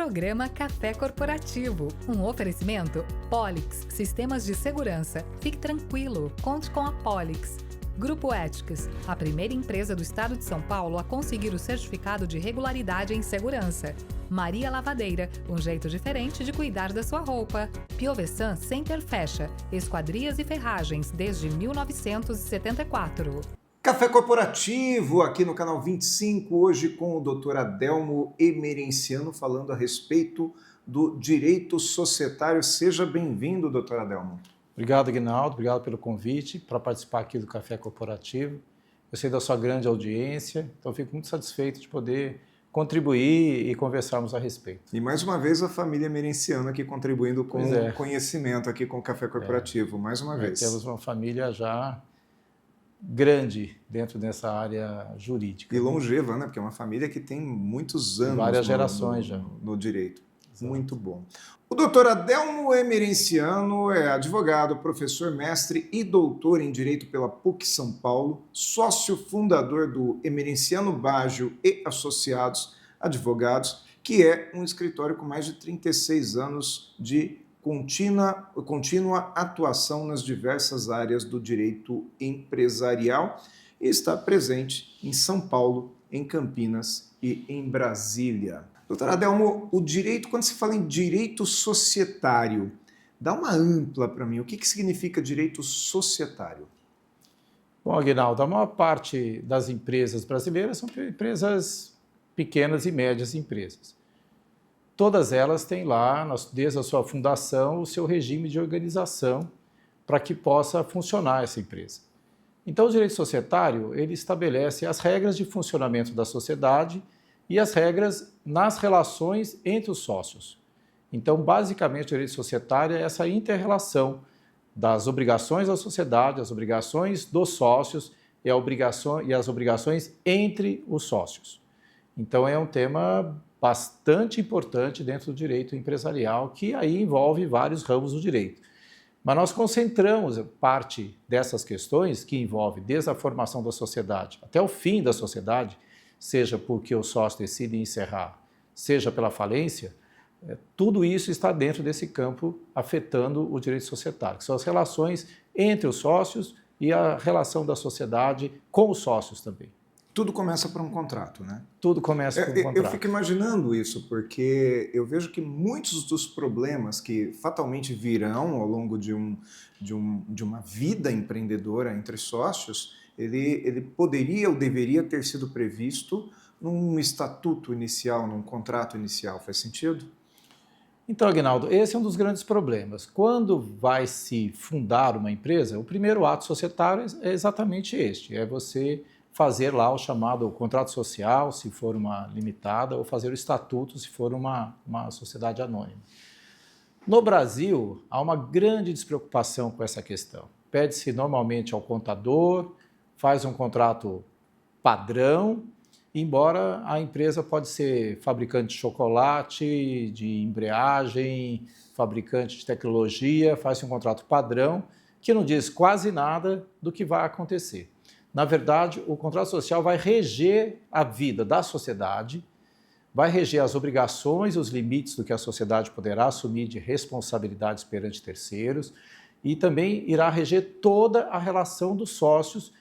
Programa Café Corporativo. Um oferecimento Polix, sistemas de segurança. Fique tranquilo, conte com a Polix. Grupo Éticas, a primeira empresa do estado de São Paulo a conseguir o certificado de regularidade em segurança. Maria Lavadeira, um jeito diferente de cuidar da sua roupa. Piovesan Center Fecha, esquadrias e ferragens desde 1974. Café Corporativo, aqui no canal 25, hoje com o Dr. Adelmo Emerenciano, falando a respeito do direito societário. Seja bem-vindo, Dr. Adelmo. Obrigado, Aguinaldo. Obrigado pelo convite para participar aqui do Café Corporativo. Eu sei da sua grande audiência, então fico muito satisfeito de poder contribuir e conversarmos a respeito. E mais uma vez a família Emerenciano aqui contribuindo com conhecimento aqui com o Café Corporativo, mais uma vez. Temos uma família já grande dentro dessa área jurídica. E longeva, né? Porque é uma família que tem muitos anos várias gerações já no direito. Exato. Muito bom. O doutor Adelmo Emerenciano é advogado, professor, mestre e doutor em Direito pela PUC São Paulo, sócio fundador do Emerenciano Baggio e Associados Advogados, que é um escritório com mais de 36 anos de contínua atuação nas diversas áreas do direito empresarial e está presente em São Paulo, em Campinas e em Brasília. Doutor Adelmo, o direito, quando se fala em direito societário, dá uma ampla para mim. O que significa direito societário? Bom, Aguinaldo, a maior parte das empresas brasileiras são empresas pequenas e médias empresas. Todas elas têm lá, desde a sua fundação, o seu regime de organização para que possa funcionar essa empresa. Então, o direito societário, ele estabelece as regras de funcionamento da sociedade e as regras nas relações entre os sócios. Então, basicamente, o direito societário é essa inter-relação das obrigações da sociedade, as obrigações dos sócios e as obrigações entre os sócios. Então, é um tema bastante importante dentro do direito empresarial, que aí envolve vários ramos do direito. Mas nós concentramos parte dessas questões, que envolve desde a formação da sociedade até o fim da sociedade, seja porque o sócio decide encerrar, seja pela falência, tudo isso está dentro desse campo afetando o direito societário, que são as relações entre os sócios e a relação da sociedade com os sócios também. Tudo começa por um contrato, né? Tudo começa por um contrato. Eu fico imaginando isso, porque eu vejo que muitos dos problemas que fatalmente virão ao longo de uma vida empreendedora entre sócios, ele poderia ou deveria ter sido previsto num estatuto inicial, num contrato inicial. Faz sentido? Então, Aguinaldo, esse é um dos grandes problemas. Quando vai se fundar uma empresa, o primeiro ato societário é exatamente este, é você fazer lá o chamado contrato social, se for uma limitada, ou fazer o estatuto, se for uma sociedade anônima. No Brasil, há uma grande despreocupação com essa questão. Pede-se normalmente ao contador, faz um contrato padrão, embora a empresa pode ser fabricante de chocolate, de embreagem, fabricante de tecnologia, faz um contrato padrão, que não diz quase nada do que vai acontecer. Na verdade, o contrato social vai reger a vida da sociedade, vai reger as obrigações e os limites do que a sociedade poderá assumir de responsabilidades perante terceiros e também irá reger toda a relação dos sócios,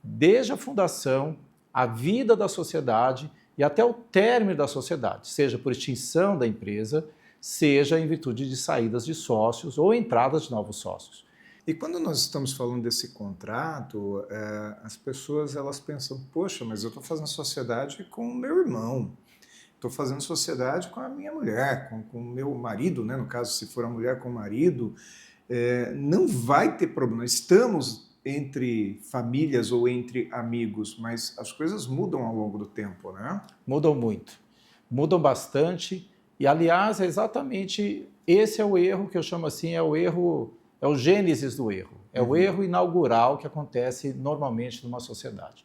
desde a fundação, a vida da sociedade e até o término da sociedade, seja por extinção da empresa, seja em virtude de saídas de sócios ou entradas de novos sócios. E quando nós estamos falando desse contrato, as pessoas elas pensam, poxa, mas eu estou fazendo sociedade com o meu irmão, estou fazendo sociedade com a minha mulher, com o meu marido, né? No caso, se for a mulher com o marido, não vai ter problema. Estamos entre famílias ou entre amigos, mas as coisas mudam ao longo do tempo, né? Mudam muito, mudam bastante e, aliás, é exatamente esse é o erro que eu chamo assim, é o gênesis do erro, é o erro inaugural que acontece normalmente numa sociedade.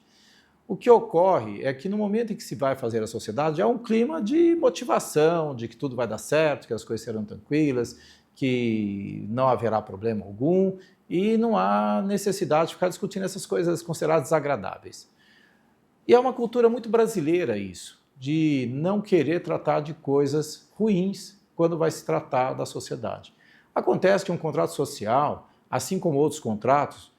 O que ocorre é que no momento em que se vai fazer a sociedade, há um clima de motivação, de que tudo vai dar certo, que as coisas serão tranquilas, que não haverá problema algum e não há necessidade de ficar discutindo essas coisas consideradas desagradáveis. E é uma cultura muito brasileira isso. de não querer tratar de coisas ruins quando vai se tratar da sociedade. Acontece que um contrato social, assim como outros contratos,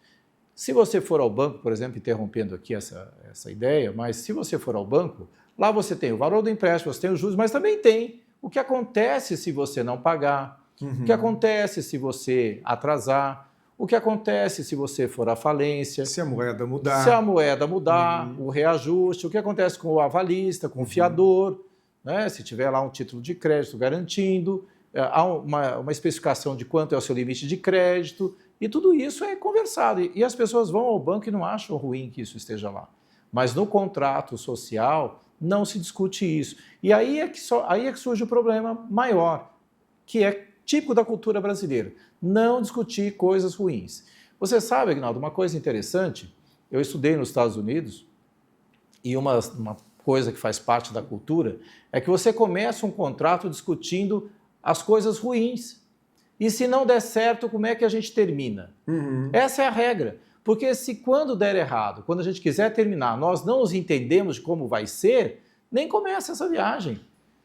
se você for ao banco, por exemplo, interrompendo aqui essa ideia, mas se você for ao banco, lá você tem o valor do empréstimo, você tem os juros, mas também tem o que acontece se você não pagar, o que acontece se você atrasar, o que acontece se você for à falência. Se a moeda mudar. Se a moeda mudar, o reajuste, o que acontece com o avalista, com o fiador, né? Se tiver lá um título de crédito garantindo, há uma especificação de quanto é o seu limite de crédito, e tudo isso é conversado. E as pessoas vão ao banco e não acham ruim que isso esteja lá. Mas no contrato social não se discute isso. E aí é que surge o problema maior, que é típico da cultura brasileira. Não discutir coisas ruins. Você sabe, Aguinaldo, uma coisa interessante, eu estudei nos Estados Unidos e uma coisa que faz parte da cultura é que você começa um contrato discutindo as coisas ruins. E se não der certo, como é que a gente termina? Essa é a regra. Porque se quando der errado, quando a gente quiser terminar, nós não nos entendemos de como vai ser, nem começa essa viagem.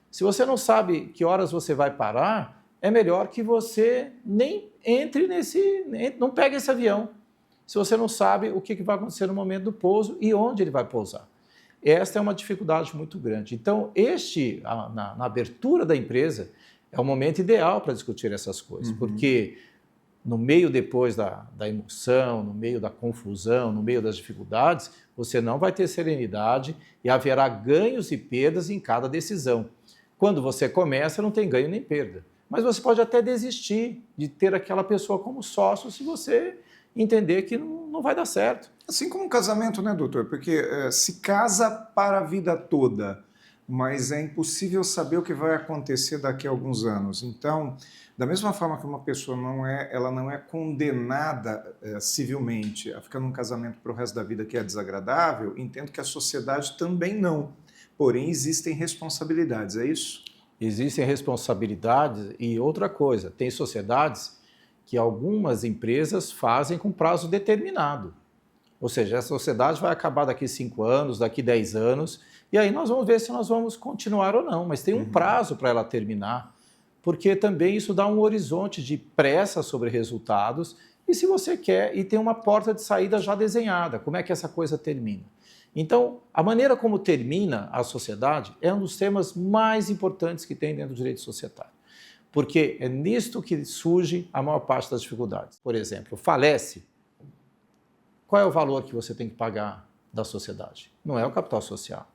Se você não sabe que horas você vai parar, é melhor que você nem entre não pegue esse avião, se você não sabe o que vai acontecer no momento do pouso e onde ele vai pousar. Esta é uma dificuldade muito grande. Então, na abertura da empresa, é o momento ideal para discutir essas coisas, porque no meio depois da emoção, no meio da confusão, no meio das dificuldades, você não vai ter serenidade e haverá ganhos e perdas em cada decisão. Quando você começa, não tem ganho nem perda. Mas você pode até desistir de ter aquela pessoa como sócio se você entender que não vai dar certo. Assim como um casamento, né, doutor? Porque se casa para a vida toda, mas é impossível saber o que vai acontecer daqui a alguns anos. Então, da mesma forma que uma pessoa ela não é condenada civilmente a ficar num casamento para o resto da vida que é desagradável, entendo que a sociedade também não. Porém, existem responsabilidades, é isso? Existem responsabilidades e outra coisa, tem sociedades que algumas empresas fazem com prazo determinado. Ou seja, a sociedade vai acabar daqui 5 anos, daqui 10 anos, e aí nós vamos ver se nós vamos continuar ou não, mas tem um prazo para ela terminar, porque também isso dá um horizonte de pressa sobre resultados, e se você quer, e tem uma porta de saída já desenhada, como é que essa coisa termina. Então, a maneira como termina a sociedade é um dos temas mais importantes que tem dentro do direito societário, porque é nisto que surge a maior parte das dificuldades. Por exemplo, falece, qual é o valor que você tem que pagar da sociedade? Não é o capital social,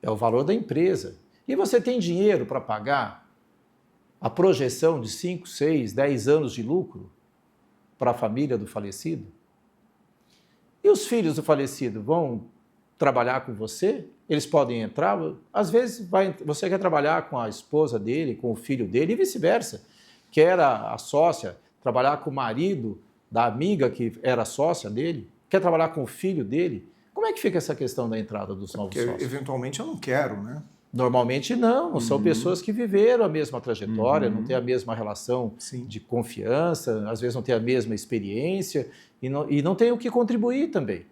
é o valor da empresa. E você tem dinheiro para pagar a projeção de 5, 6, 10 anos de lucro para a família do falecido? E os filhos do falecido vão trabalhar com você? Eles podem entrar? Às vezes você quer trabalhar com a esposa dele, com o filho dele e vice-versa. Quer a sócia trabalhar com o marido da amiga que era sócia dele? Quer trabalhar com o filho dele? Como é que fica essa questão da entrada dos novos sócios? Eventualmente eu não quero, né? Normalmente não são pessoas que viveram a mesma trajetória, não têm a mesma relação de confiança, às vezes não têm a mesma experiência e não têm o que contribuir também.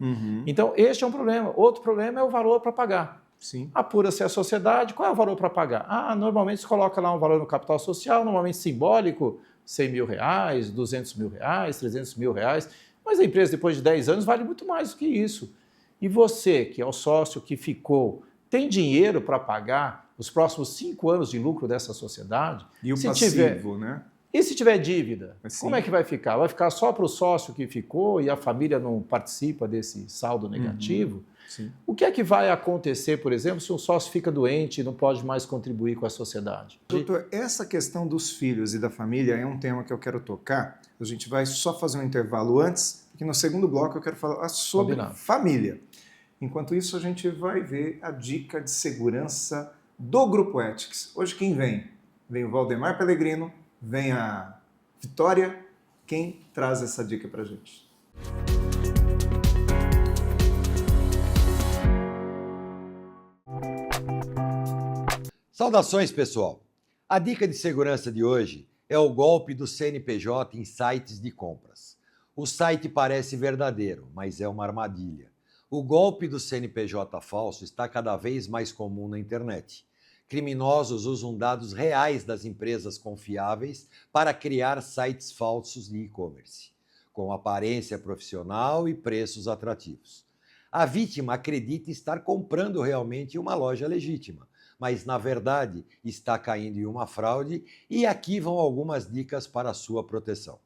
Então, este é um problema. Outro problema é o valor para pagar. Apura-se a sociedade, qual é o valor para pagar? Normalmente se coloca lá um valor no capital social, normalmente simbólico, 100 mil reais, 200 mil reais, 300 mil reais, mas a empresa depois de 10 anos vale muito mais do que isso. E você, que é o sócio que ficou, tem dinheiro para pagar os próximos 5 anos de lucro dessa sociedade? E o passivo, né? E se tiver dívida, como é que vai ficar? Vai ficar só para o sócio que ficou e a família não participa desse saldo negativo? O que é que vai acontecer, por exemplo, se um sócio fica doente e não pode mais contribuir com a sociedade? Doutor, essa questão dos filhos e da família é um tema que eu quero tocar. A gente vai só fazer um intervalo antes, porque no segundo bloco eu quero falar sobre família. Enquanto isso, a gente vai ver a dica de segurança do Grupo Ethics. Hoje quem vem? Vem o Valdemar Pellegrino, vem a Vitória. Quem traz essa dica para a gente? Saudações, pessoal! A dica de segurança de hoje é o golpe do CNPJ em sites de compras. O site parece verdadeiro, mas é uma armadilha. O golpe do CNPJ falso está cada vez mais comum na internet. Criminosos usam dados reais das empresas confiáveis para criar sites falsos de e-commerce, com aparência profissional e preços atrativos. A vítima acredita estar comprando realmente uma loja legítima, mas na verdade está caindo em uma fraude, e aqui vão algumas dicas para a sua proteção.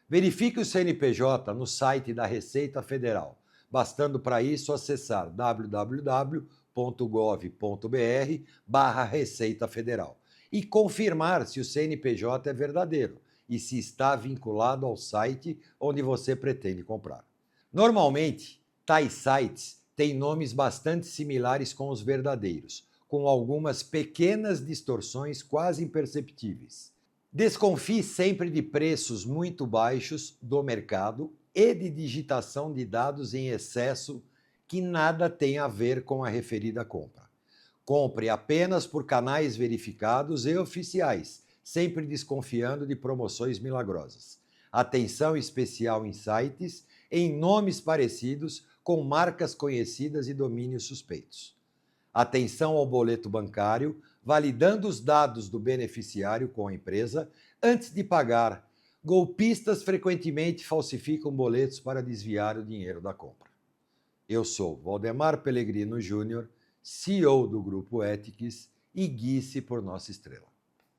Verifique o CNPJ no site da Receita Federal, bastando para isso acessar www.gov.br/Receita Federal e confirmar se o CNPJ é verdadeiro e se está vinculado ao site onde você pretende comprar. Normalmente, tais sites têm nomes bastante similares com os verdadeiros, com algumas pequenas distorções quase imperceptíveis. Desconfie sempre de preços muito baixos do mercado e de digitação de dados em excesso que nada tem a ver com a referida compra. Compre apenas por canais verificados e oficiais, sempre desconfiando de promoções milagrosas. Atenção especial em sites em nomes parecidos com marcas conhecidas e domínios suspeitos. Atenção ao boleto bancário, validando os dados do beneficiário com a empresa antes de pagar. Golpistas frequentemente falsificam boletos para desviar o dinheiro da compra. Eu sou Valdemar Pellegrino Júnior, CEO do Grupo Ethics, e guie-se por nossa estrela.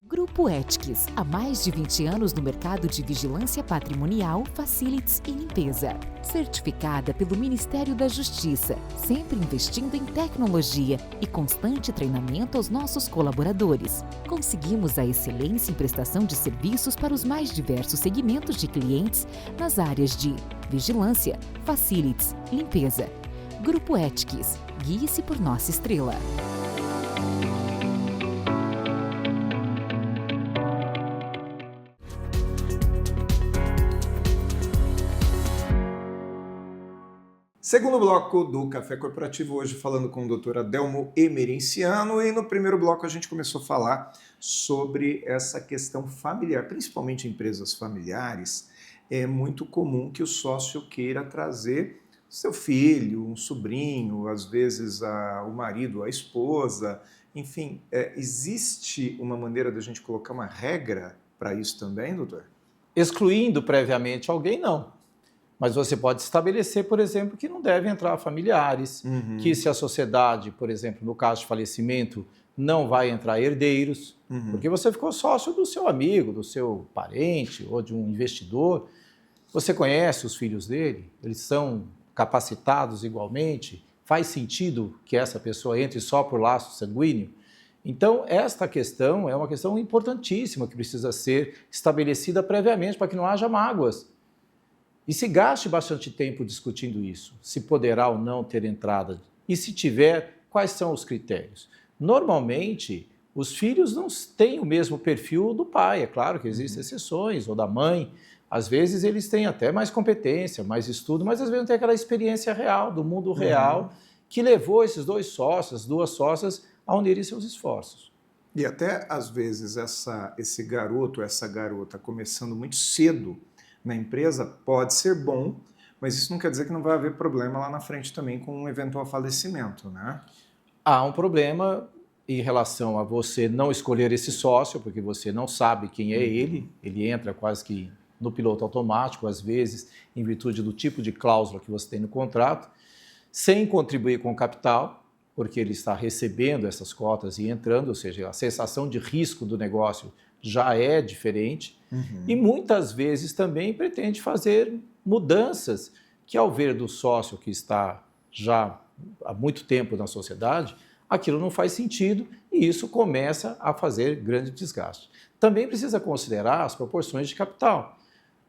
Grupo Ethics, há mais de 20 anos no mercado de vigilância patrimonial, facilities e limpeza. Certificada pelo Ministério da Justiça, sempre investindo em tecnologia e constante treinamento aos nossos colaboradores. Conseguimos a excelência em prestação de serviços para os mais diversos segmentos de clientes nas áreas de vigilância, facilities, limpeza. Grupo Ethics, guie-se por nossa estrela. Segundo bloco do Café Corporativo, hoje falando com o Dr. Adelmo Emerenciano, e no primeiro bloco a gente começou a falar sobre essa questão familiar, principalmente em empresas familiares. É muito comum que o sócio queira trazer seu filho, um sobrinho, às vezes o marido, a esposa, enfim, existe uma maneira da gente colocar uma regra para isso também, doutor? Excluindo previamente alguém, não. Mas você pode estabelecer, por exemplo, que não devem entrar familiares, que se a sociedade, por exemplo, no caso de falecimento, não vai entrar herdeiros, porque você ficou sócio do seu amigo, do seu parente ou de um investidor. Você conhece os filhos dele, eles são capacitados igualmente, faz sentido que essa pessoa entre só por laço sanguíneo? Então, esta questão é uma questão importantíssima que precisa ser estabelecida previamente para que não haja mágoas. E se gaste bastante tempo discutindo isso, se poderá ou não ter entrada, e se tiver, quais são os critérios. Normalmente, os filhos não têm o mesmo perfil do pai, é claro que existem exceções, ou da mãe. Às vezes eles têm até mais competência, mais estudo, mas às vezes não tem aquela experiência real, do mundo real, que levou esses dois sócios, duas sócias, a unirem seus esforços. E até, às vezes, esse garoto, essa garota, começando muito cedo na empresa, pode ser bom, mas isso não quer dizer que não vai haver problema lá na frente também com um eventual falecimento, né? Há um problema em relação a você não escolher esse sócio, porque você não sabe quem é ele entra quase que no piloto automático, às vezes, em virtude do tipo de cláusula que você tem no contrato, sem contribuir com o capital, porque ele está recebendo essas cotas e entrando, ou seja, a sensação de risco do negócio já é diferente, e muitas vezes também pretende fazer mudanças que, ao ver do sócio que está já há muito tempo na sociedade, aquilo não faz sentido e isso começa a fazer grande desgaste. Também precisa considerar as proporções de capital,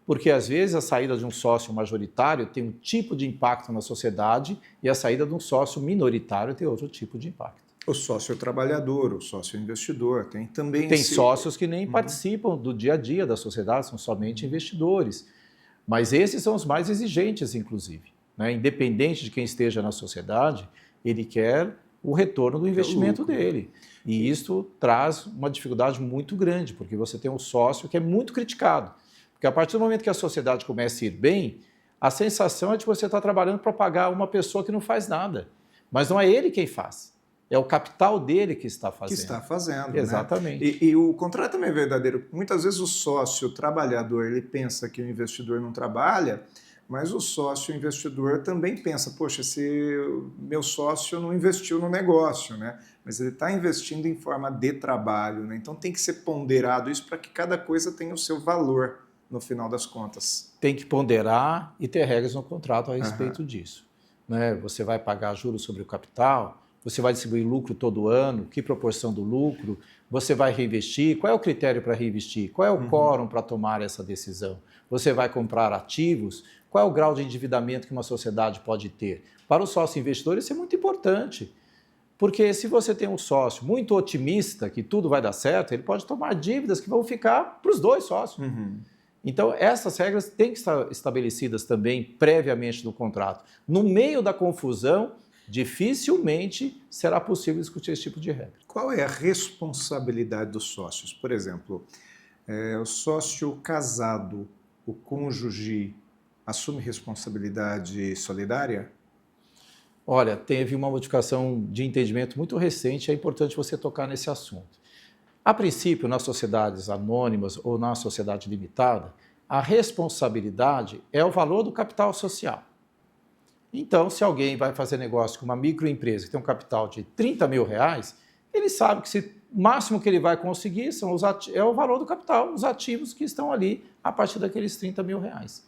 porque às vezes a saída de um sócio majoritário tem um tipo de impacto na sociedade e a saída de um sócio minoritário tem outro tipo de impacto. O sócio trabalhador, o sócio investidor, tem também... Tem sócios que nem participam do dia a dia da sociedade, são somente investidores. Mas esses são os mais exigentes, inclusive, né? Independente de quem esteja na sociedade, ele quer o retorno do investimento dele. E isso traz uma dificuldade muito grande, porque você tem um sócio que é muito criticado. Porque a partir do momento que a sociedade começa a ir bem, A sensação é de que você está trabalhando para pagar uma pessoa que não faz nada. Mas não é ele quem faz. É o capital dele que está fazendo. Que está fazendo, exatamente. Né? E o contrário também é verdadeiro. Muitas vezes o sócio, o trabalhador, ele pensa que o investidor não trabalha, mas o sócio, o investidor, também pensa, poxa, esse meu sócio não investiu no negócio, né? Mas ele está investindo em forma de trabalho, né? Então tem que ser ponderado isso para que cada coisa tenha o seu valor no final das contas. Tem que ponderar e ter regras no contrato a respeito disso. Né? Você vai pagar juros sobre o capital, você vai distribuir lucro todo ano, que proporção do lucro, você vai reinvestir, qual é o critério para reinvestir, qual é o quórum para tomar essa decisão, você vai comprar ativos, qual é o grau de endividamento que uma sociedade pode ter. Para o sócio investidor isso é muito importante, porque se você tem um sócio muito otimista que tudo vai dar certo, ele pode tomar dívidas que vão ficar para os dois sócios. Então, essas regras têm que estar estabelecidas também previamente no contrato. No meio da confusão, dificilmente será possível discutir esse tipo de regra. Qual é a responsabilidade dos sócios? Por exemplo, o sócio casado, o cônjuge, assume responsabilidade solidária? Olha, teve uma modificação de entendimento muito recente, é importante você tocar nesse assunto. A princípio, nas sociedades anônimas ou na sociedade limitada, a responsabilidade é o valor do capital social. Então, se alguém vai fazer negócio com uma microempresa que tem um capital de 30 mil reais, ele sabe que o máximo que ele vai conseguir é o valor do capital, os ativos que estão ali a partir daqueles 30 mil reais.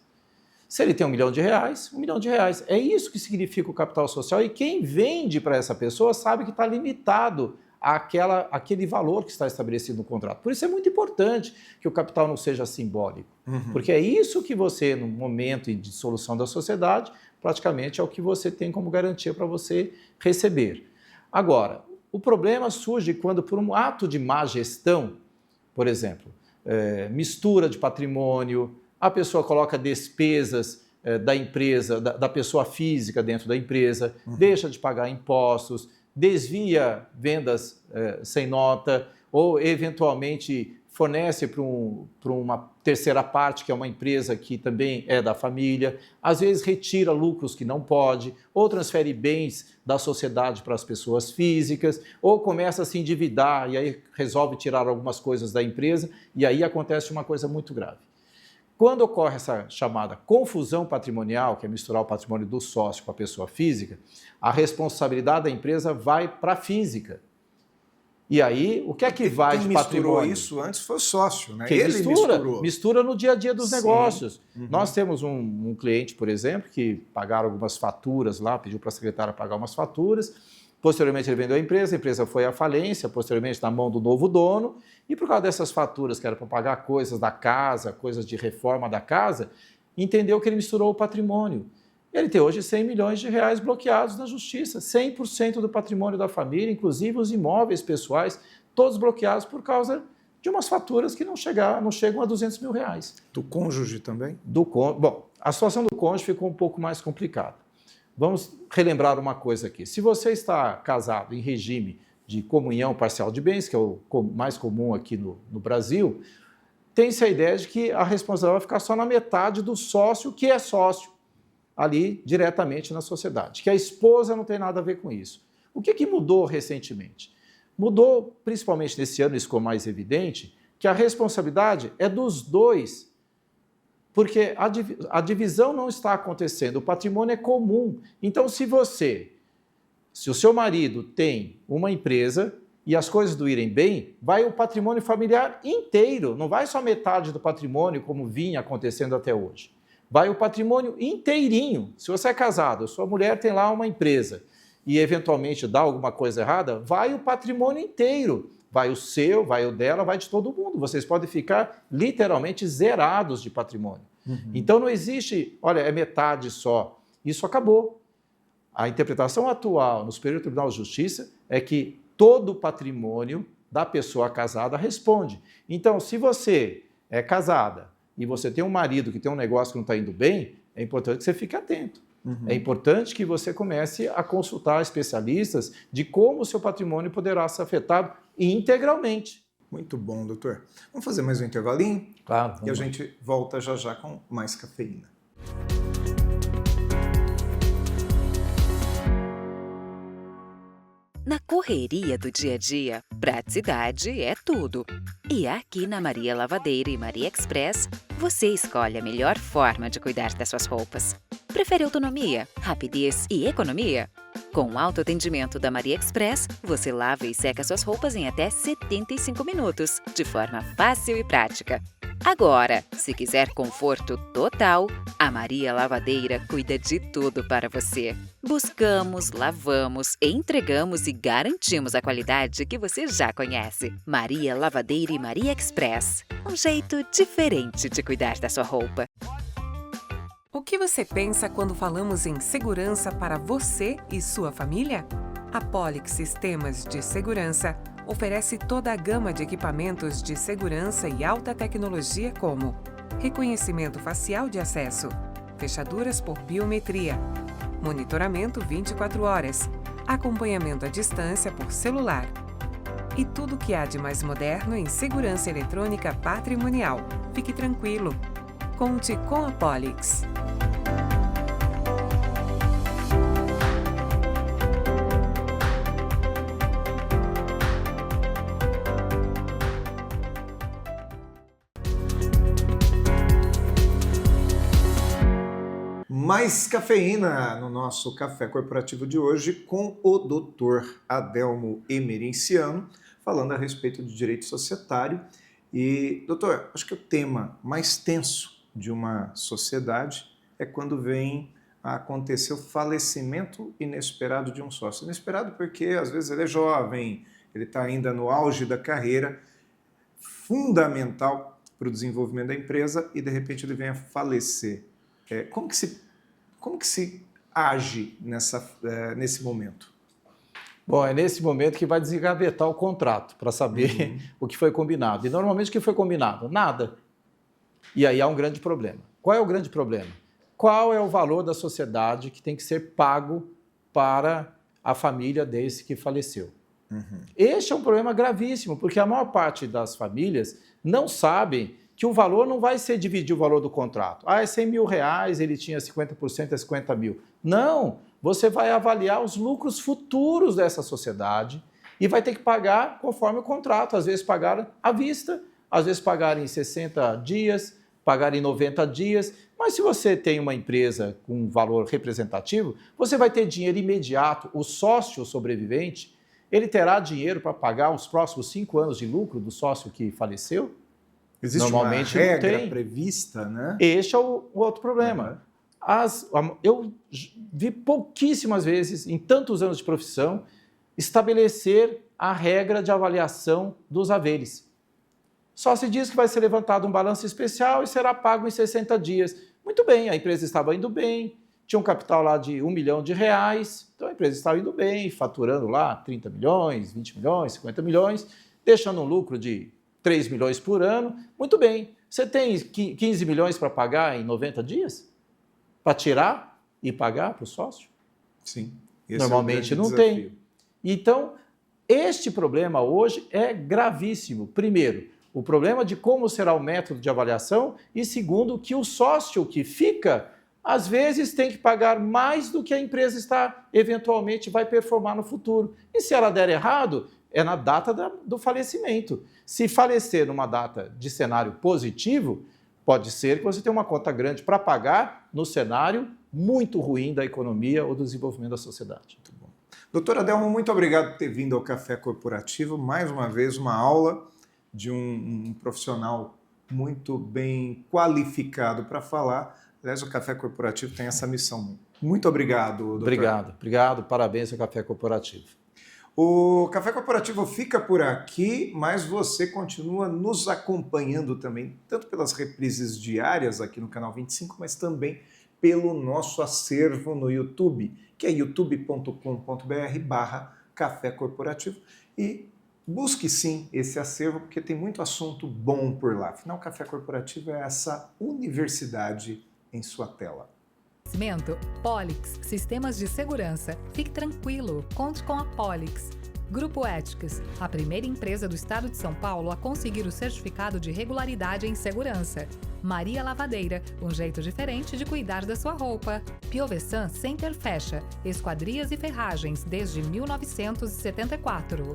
Se ele tem R$1 milhão, R$1 milhão. É isso que significa o capital social e quem vende para essa pessoa sabe que está limitado àquele valor que está estabelecido no contrato. Por isso é muito importante que o capital não seja simbólico, porque é isso que você, no momento de dissolução da sociedade, praticamente é o que você tem como garantia para você receber. Agora, o problema surge quando, por um ato de má gestão, por exemplo, mistura de patrimônio, a pessoa coloca despesas da empresa, da pessoa física dentro da empresa, deixa de pagar impostos, desvia vendas sem nota ou, eventualmente, fornece para uma terceira parte, que é uma empresa que também é da família, às vezes retira lucros que não pode, ou transfere bens da sociedade para as pessoas físicas, ou começa a se endividar e aí resolve tirar algumas coisas da empresa, e aí acontece uma coisa muito grave. Quando ocorre essa chamada confusão patrimonial, que é misturar o patrimônio do sócio com a pessoa física, a responsabilidade da empresa vai para a física. E aí, o que é que vai de patrimônio? Quem misturou isso antes foi o sócio, né? Quem Ele mistura no dia a dia dos negócios. Nós temos um cliente, por exemplo, que pagaram algumas faturas lá, pediu para a secretária pagar umas faturas, posteriormente ele vendeu a empresa foi à falência, posteriormente na mão do novo dono, e por causa dessas faturas que era para pagar coisas da casa, coisas de reforma da casa, entendeu que ele misturou o patrimônio. Ele tem hoje 100 milhões de reais bloqueados na justiça, 100% do patrimônio da família, inclusive os imóveis pessoais, todos bloqueados por causa de umas faturas que não chegam a 200 mil reais. Do cônjuge também? Bom, a situação do cônjuge ficou um pouco mais complicada. Vamos relembrar uma coisa aqui. Se você está casado em regime de comunhão parcial de bens, que é o mais comum aqui no Brasil, tem-se a ideia de que a responsabilidade vai ficar só na metade do sócio que é sócio ali diretamente na sociedade, que a esposa não tem nada a ver com isso. O que mudou recentemente? Mudou, principalmente nesse ano, isso ficou mais evidente, que a responsabilidade é dos dois, porque a divisão não está acontecendo, o patrimônio é comum. Então, se o seu marido tem uma empresa e as coisas não irem bem, vai o patrimônio familiar inteiro, não vai só metade do patrimônio como vinha acontecendo até hoje. Vai o patrimônio inteirinho. Se você é casado, sua mulher tem lá uma empresa e eventualmente dá alguma coisa errada, vai o patrimônio inteiro. Vai o seu, vai o dela, vai de todo mundo. Vocês podem ficar literalmente zerados de patrimônio. Então não existe, olha, é metade só. Isso acabou. A interpretação atual no Superior Tribunal de Justiça é que todo o patrimônio da pessoa casada responde. Então, se você é casada e você tem um marido que tem um negócio que não está indo bem, é importante que você fique atento. É importante que você comece a consultar especialistas de como o seu patrimônio poderá ser afetado integralmente. Muito bom, doutor. Vamos fazer mais um intervalinho? Claro. E a gente volta já já com mais cafeína. Na correria do dia a dia, praticidade é tudo. E aqui na Maria Lavadeira e Maria Express, você escolhe a melhor forma de cuidar das suas roupas. Prefere autonomia, rapidez e economia? Com o autoatendimento da Maria Express, você lava e seca suas roupas em até 75 minutos, de forma fácil e prática. Agora, se quiser conforto total, a Maria Lavadeira cuida de tudo para você. Buscamos, lavamos, entregamos e garantimos a qualidade que você já conhece. Maria Lavadeira e Maria Express. Um jeito diferente de cuidar da sua roupa. O que você pensa quando falamos em segurança para você e sua família? A Polix Sistemas de Segurança oferece toda a gama de equipamentos de segurança e alta tecnologia como reconhecimento facial de acesso, fechaduras por biometria, monitoramento 24 horas, acompanhamento à distância por celular e tudo o que há de mais moderno em segurança eletrônica patrimonial. Fique tranquilo, conte com a Polix. Mais cafeína no nosso café corporativo de hoje com o Dr. Adelmo Emerenciano, falando a respeito de direito societário. E, doutor, acho que o tema mais tenso de uma sociedade é quando vem a acontecer o falecimento inesperado de um sócio. Inesperado porque, às vezes, ele é jovem, ele está ainda no auge da carreira, fundamental para o desenvolvimento da empresa, e, de repente, ele vem a falecer. Como que se age nesse momento? Bom, é nesse momento que vai desengavetar o contrato para saber o que foi combinado. E normalmente o que foi combinado? Nada. E aí há um grande problema. Qual é o grande problema? Qual é o valor da sociedade que tem que ser pago para a família desse que faleceu? Este é um problema gravíssimo, porque a maior parte das famílias não sabem que o valor não vai ser dividir o valor do contrato. É 100 mil reais, ele tinha 50%, é 50 mil. Não, você vai avaliar os lucros futuros dessa sociedade e vai ter que pagar conforme o contrato. Às vezes pagar à vista, às vezes pagar em 60 dias, pagar em 90 dias. Mas se você tem uma empresa com um valor representativo, você vai ter dinheiro imediato. O sócio sobrevivente, ele terá dinheiro para pagar os próximos 5 anos de lucro do sócio que faleceu? Existe Normalmente uma regra não tem. prevista, né? Este é o outro problema. Eu vi pouquíssimas vezes, em tantos anos de profissão, estabelecer a regra de avaliação dos haveres. Só se diz que vai ser levantado um balanço especial e será pago em 60 dias. Muito bem, a empresa estava indo bem, tinha um capital lá de R$1 milhão, então a empresa estava indo bem, faturando lá 30 milhões, 20 milhões, 50 milhões, deixando um lucro de 3 milhões por ano. Muito bem, você tem 15 milhões para pagar em 90 dias? Para tirar e pagar para o sócio? Sim. Normalmente não tem. Então, este problema hoje é gravíssimo. Primeiro, o problema de como será o método de avaliação e, segundo, que o sócio que fica, às vezes, tem que pagar mais do que a empresa eventualmente vai performar no futuro. E se ela der errado, é na data do falecimento. Se falecer numa data de cenário positivo, pode ser que você tenha uma conta grande para pagar no cenário muito ruim da economia ou do desenvolvimento da sociedade. Muito bom. Doutor Adelmo, muito obrigado por ter vindo ao Café Corporativo. Mais uma vez, uma aula de um profissional muito bem qualificado para falar. Aliás, o Café Corporativo tem essa missão. Muito obrigado, doutor. Obrigado. Parabéns ao Café Corporativo. O Café Corporativo fica por aqui, mas você continua nos acompanhando também, tanto pelas reprises diárias aqui no canal 25, mas também pelo nosso acervo no YouTube, que é youtube.com.br/Café Corporativo. E busque sim esse acervo, porque tem muito assunto bom por lá. Afinal, o Café Corporativo é essa universidade em sua tela. Polix, sistemas de segurança. Fique tranquilo, conte com a Polix. Grupo Éticas, a primeira empresa do estado de São Paulo a conseguir o certificado de regularidade em segurança. Maria Lavadeira, um jeito diferente de cuidar da sua roupa. Piovesan Center Fecha, esquadrias e ferragens desde 1974.